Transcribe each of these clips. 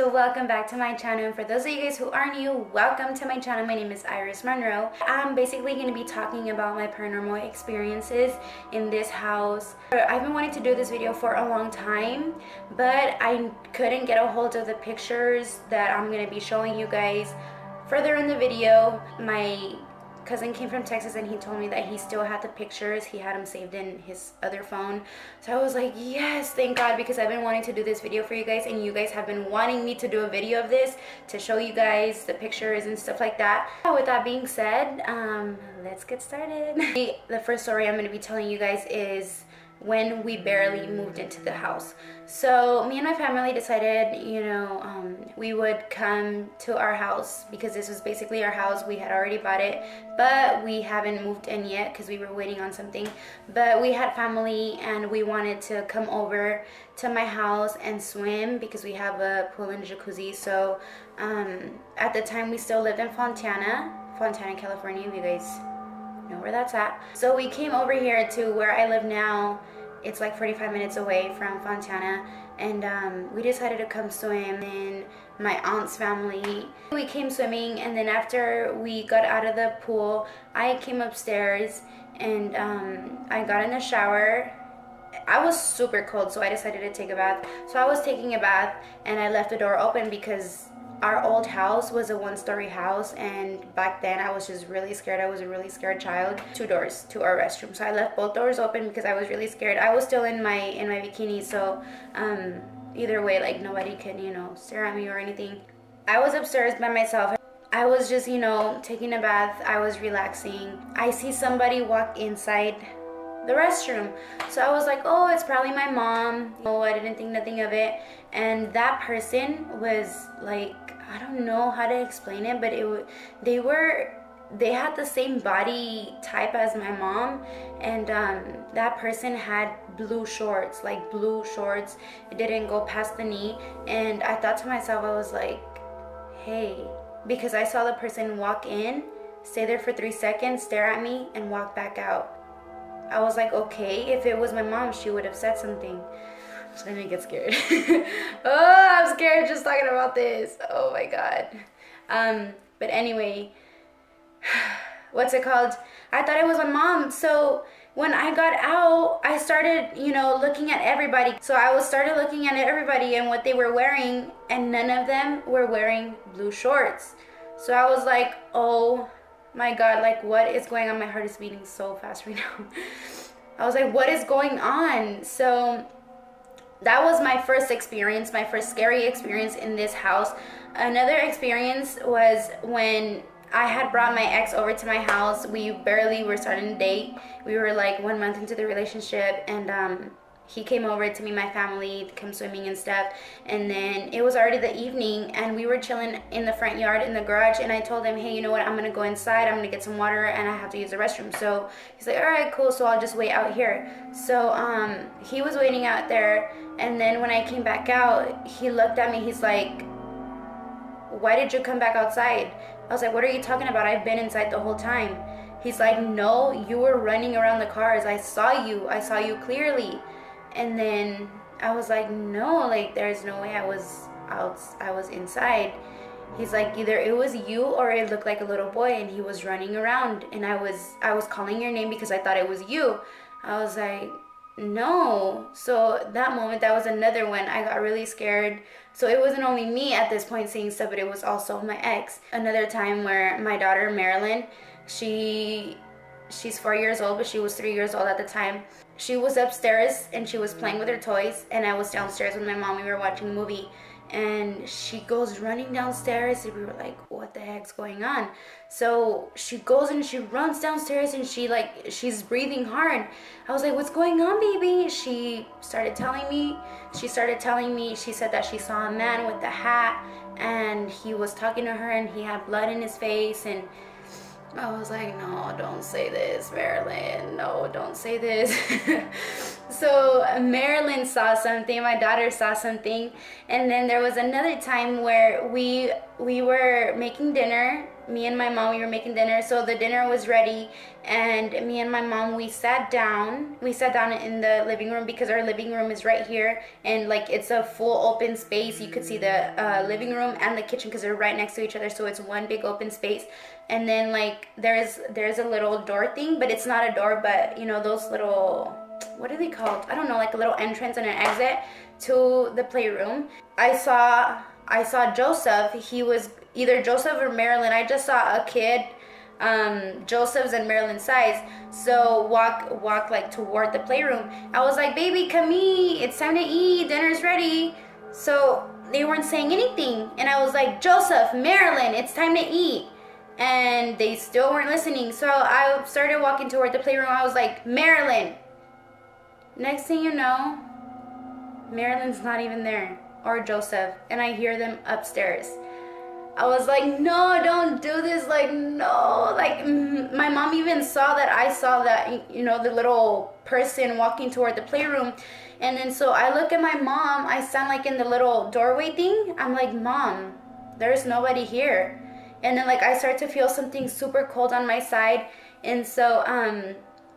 so welcome back to my channel. And for those of you guys who are new, welcome to my channel. My name is Iris Monroe. I'm basically going to be talking about my paranormal experiences in this house. I've been wanting to do this video for a long time, but I couldn't get a hold of the pictures that I'm going to be showing you guys further in the video. My cousin came from Texas and he told me that he still had the pictures. He had them saved in his other phone. So I was like, yes, thank God, because I've been wanting to do this video for you guys, and you guys have been wanting me to do a video of this to show you guys the pictures and stuff like that. With that being said, let's get started. The first story I'm going to be telling you guys is when we barely moved into the house. So me and my family decided, we would come to our house because this was basically our house. We had already bought it, but we haven't moved in yet because we were waiting on something. But we had family and we wanted to come over to my house and swim because we have a pool and jacuzzi. So at the time we still lived in Fontana, California, if you guys know where that's at. So we came over here to where I live now. It's like 45 minutes away from Fontana, and we decided to come swim in my aunt's family. We came swimming, and then after we got out of the pool, I came upstairs and I got in the shower. I was super cold, so I decided to take a bath. So I was taking a bath and I left the door open because our old house was a one-story house, and back then I was just really scared. I was a really scared child. 2 doors to our restroom, so I left both doors open because I was really scared. I was still in my bikini, so either way, like, nobody could stare at me or anything. I was upstairs by myself. I was just taking a bath. I was relaxing. I see somebody walk inside the restroom, so I was like, oh, it's probably my mom. Oh, I didn't think nothing of it. And that person was like, I don't know how to explain it, but they had the same body type as my mom, and that person had blue shorts, like blue shorts. It didn't go past the knee, and I thought to myself, I was like, hey, because I saw the person walk in, stay there for 3 seconds, stare at me, and walk back out. I was like, okay, if it was my mom, she would have said something. I'm starting to get scared. Oh, I'm scared just talking about this. Oh my God. But anyway, what's it called? I thought it was my mom. So when I got out, I started, looking at everybody. So I started looking at everybody and what they were wearing, and none of them were wearing blue shorts. So I was like, oh my God, like, what is going on? My heart is beating so fast right now. I was like, what is going on? So that was my first experience, my first scary experience in this house. Another experience was when I had brought my ex over to my house. We barely were starting to date. We were like 1 month into the relationship, and he came over to meet my family, to come swimming and stuff. And then it was already the evening, and we were chilling in the front yard in the garage, and I told him, hey, you know what, I'm gonna go inside, I'm gonna get some water, and I have to use the restroom. So he's like, all right, cool, so I'll just wait out here. So he was waiting out there, and then when I came back out, he looked at me, he's like, why did you come back outside? I was like, what are you talking about? I've been inside the whole time. He's like, no, you were running around the cars. I saw you clearly. And then I was like, no, like, there's no way I was inside. He's like, either it was you or it looked like a little boy, and he was running around, and I was calling your name because I thought it was you. I was like, no. So that moment, that was another one. I got really scared. So it wasn't only me at this point seeing stuff, but it was also my ex. Another time where my daughter Marilyn, she's 4 years old, but she was 3 years old at the time. She was upstairs and she was playing with her toys, and I was downstairs with my mom. We were watching a movie, and she goes running downstairs, and we were like, what the heck's going on? So she goes and she runs downstairs, and she's breathing hard. I was like, what's going on, baby? She started telling me. She said that she saw a man with a hat, and he was talking to her, and he had blood in his face. And I was like, no, don't say this, Marilyn. No, don't say this. So Marilyn saw something, my daughter saw something, and then there was another time where we were making dinner. Me and my mom, we were making dinner, so the dinner was ready, and me and my mom, we sat down in the living room, because our living room is right here, and like it's a full open space. You could see the living room and the kitchen because they're right next to each other, so it's one big open space. And then like there's a little door thing, but it's not a door, but you know those little, what are they called? I don't know, like a little entrance and an exit to the playroom. I saw Joseph. He was either Joseph or Marilyn. I just saw a kid, Joseph's and Marilyn's size, so walk like toward the playroom. I was like, baby, come eat, it's time to eat, dinner's ready. So they weren't saying anything, and I was like, Joseph, Marilyn, it's time to eat, and they still weren't listening. So I started walking toward the playroom. I was like, Marilyn. Next thing you know, Marilyn's not even there, or Joseph, and I hear them upstairs. I was like, no, don't do this, like, no, like, my mom even saw that I saw that, you know, the little person walking toward the playroom. And then so I look at my mom, I stand like in the little doorway thing. I'm like, Mom, there's nobody here. And then like I start to feel something super cold on my side, and so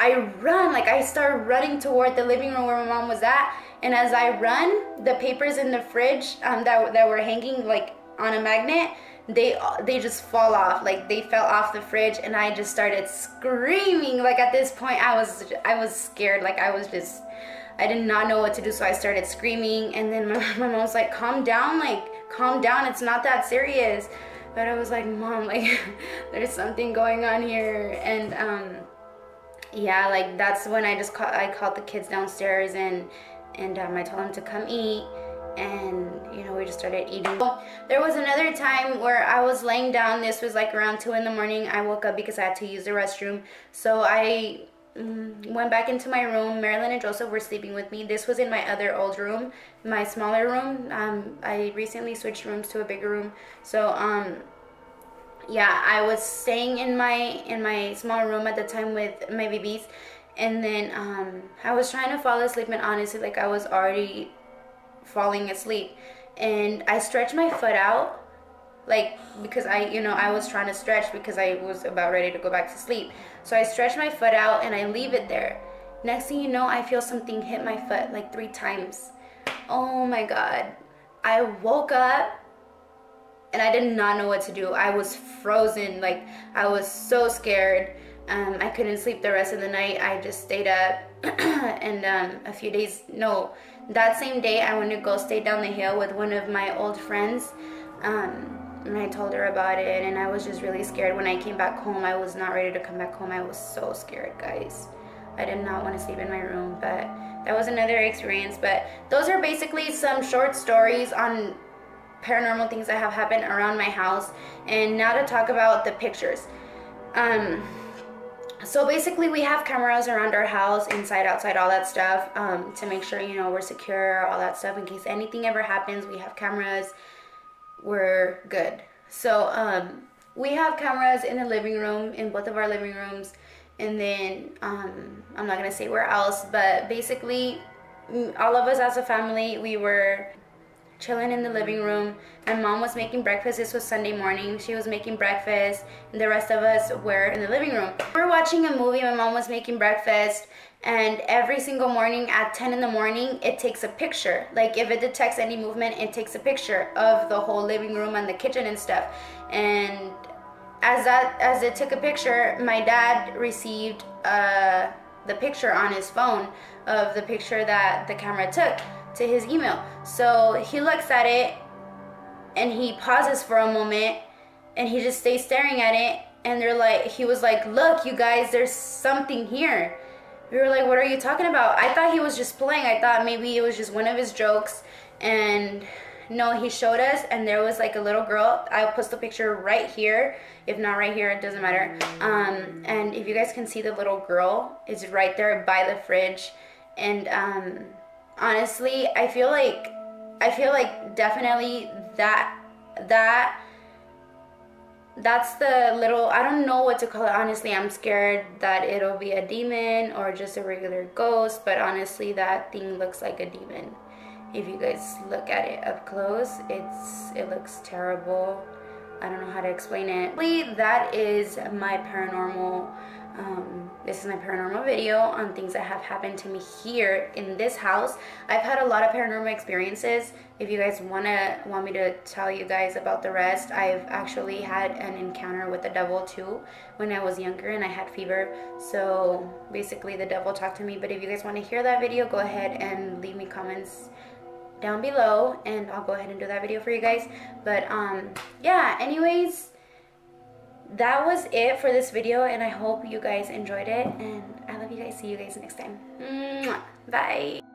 I run, like I start running toward the living room where my mom was at. And as I run, the papers in the fridge that were hanging like on a magnet, they just fall off, like they fell off the fridge, and I just started screaming. Like at this point I was scared, like I did not know what to do, so I started screaming. And then my mom was like, calm down, it's not that serious. But I was like, Mom, like there's something going on here. And yeah, like that's when I called the kids downstairs, and I told them to come eat, and you know, we just started eating. There was another time where I was laying down. This was like around 2 in the morning. I woke up because I had to use the restroom, so I went back into my room. Marilyn and Joseph were sleeping with me. This was in my other old room, my smaller room. I recently switched rooms to a bigger room, so yeah, I was staying in my small room at the time with my babies. And then I was trying to fall asleep, and honestly, like I was already falling asleep, and I stretched my foot out, like because I was trying to stretch because I was about ready to go back to sleep. So I stretched my foot out and I leave it there. Next thing you know, I feel something hit my foot like 3 times. Oh my God. I woke up and I did not know what to do. I was frozen, like I was so scared. I couldn't sleep the rest of the night. I just stayed up and that same day I went to go stay down the hill with one of my old friends, and I told her about it, and I was just really scared. When I came back home, I was not ready to come back home. I was so scared, guys. I did not want to sleep in my room, but that was another experience. But those are basically some short stories on paranormal things that have happened around my house. And now to talk about the pictures. So basically we have cameras around our house, inside, outside, all that stuff, to make sure, you know, we're secure, all that stuff. In case anything ever happens, we have cameras, we're good. So we have cameras in the living room, in both of our living rooms, and then I'm not gonna say where else, but basically all of us as a family, we were chilling in the living room. My mom was making breakfast. This was Sunday morning. She was making breakfast, and the rest of us were in the living room. We were watching a movie. My mom was making breakfast, and every single morning at 10 in the morning, it takes a picture. Like if it detects any movement, it takes a picture of the whole living room and the kitchen and stuff. And as it took a picture, my dad received the picture on his phone of the picture that the camera took to his email. So he looks at it and he pauses for a moment and he just stays staring at it, and he was like, look you guys, there's something here. We were like, what are you talking about? I thought he was just playing. I thought maybe it was just one of his jokes. And no, he showed us, and there was like a little girl. I'll post the picture right here. If not right here, it doesn't matter. And if you guys can see, the little girl is right there by the fridge. And honestly, I feel like definitely that that's the little, I don't know what to call it, honestly. I'm scared that it'll be a demon or just a regular ghost, but honestly that thing looks like a demon. If you guys look at it up close, it looks terrible. I don't know how to explain it. That is my paranormal, this is my paranormal video on things that have happened to me here in this house. I've had a lot of paranormal experiences. If you guys want me to tell you guys about the rest, I've actually had an encounter with the devil too when I was younger and I had fever. So basically the devil talked to me. But if you guys want to hear that video, go ahead and leave me comments down below and I'll go ahead and do that video for you guys. But yeah, anyways, that was it for this video and I hope you guys enjoyed it and I love you guys. See you guys next time. Mwah. Bye.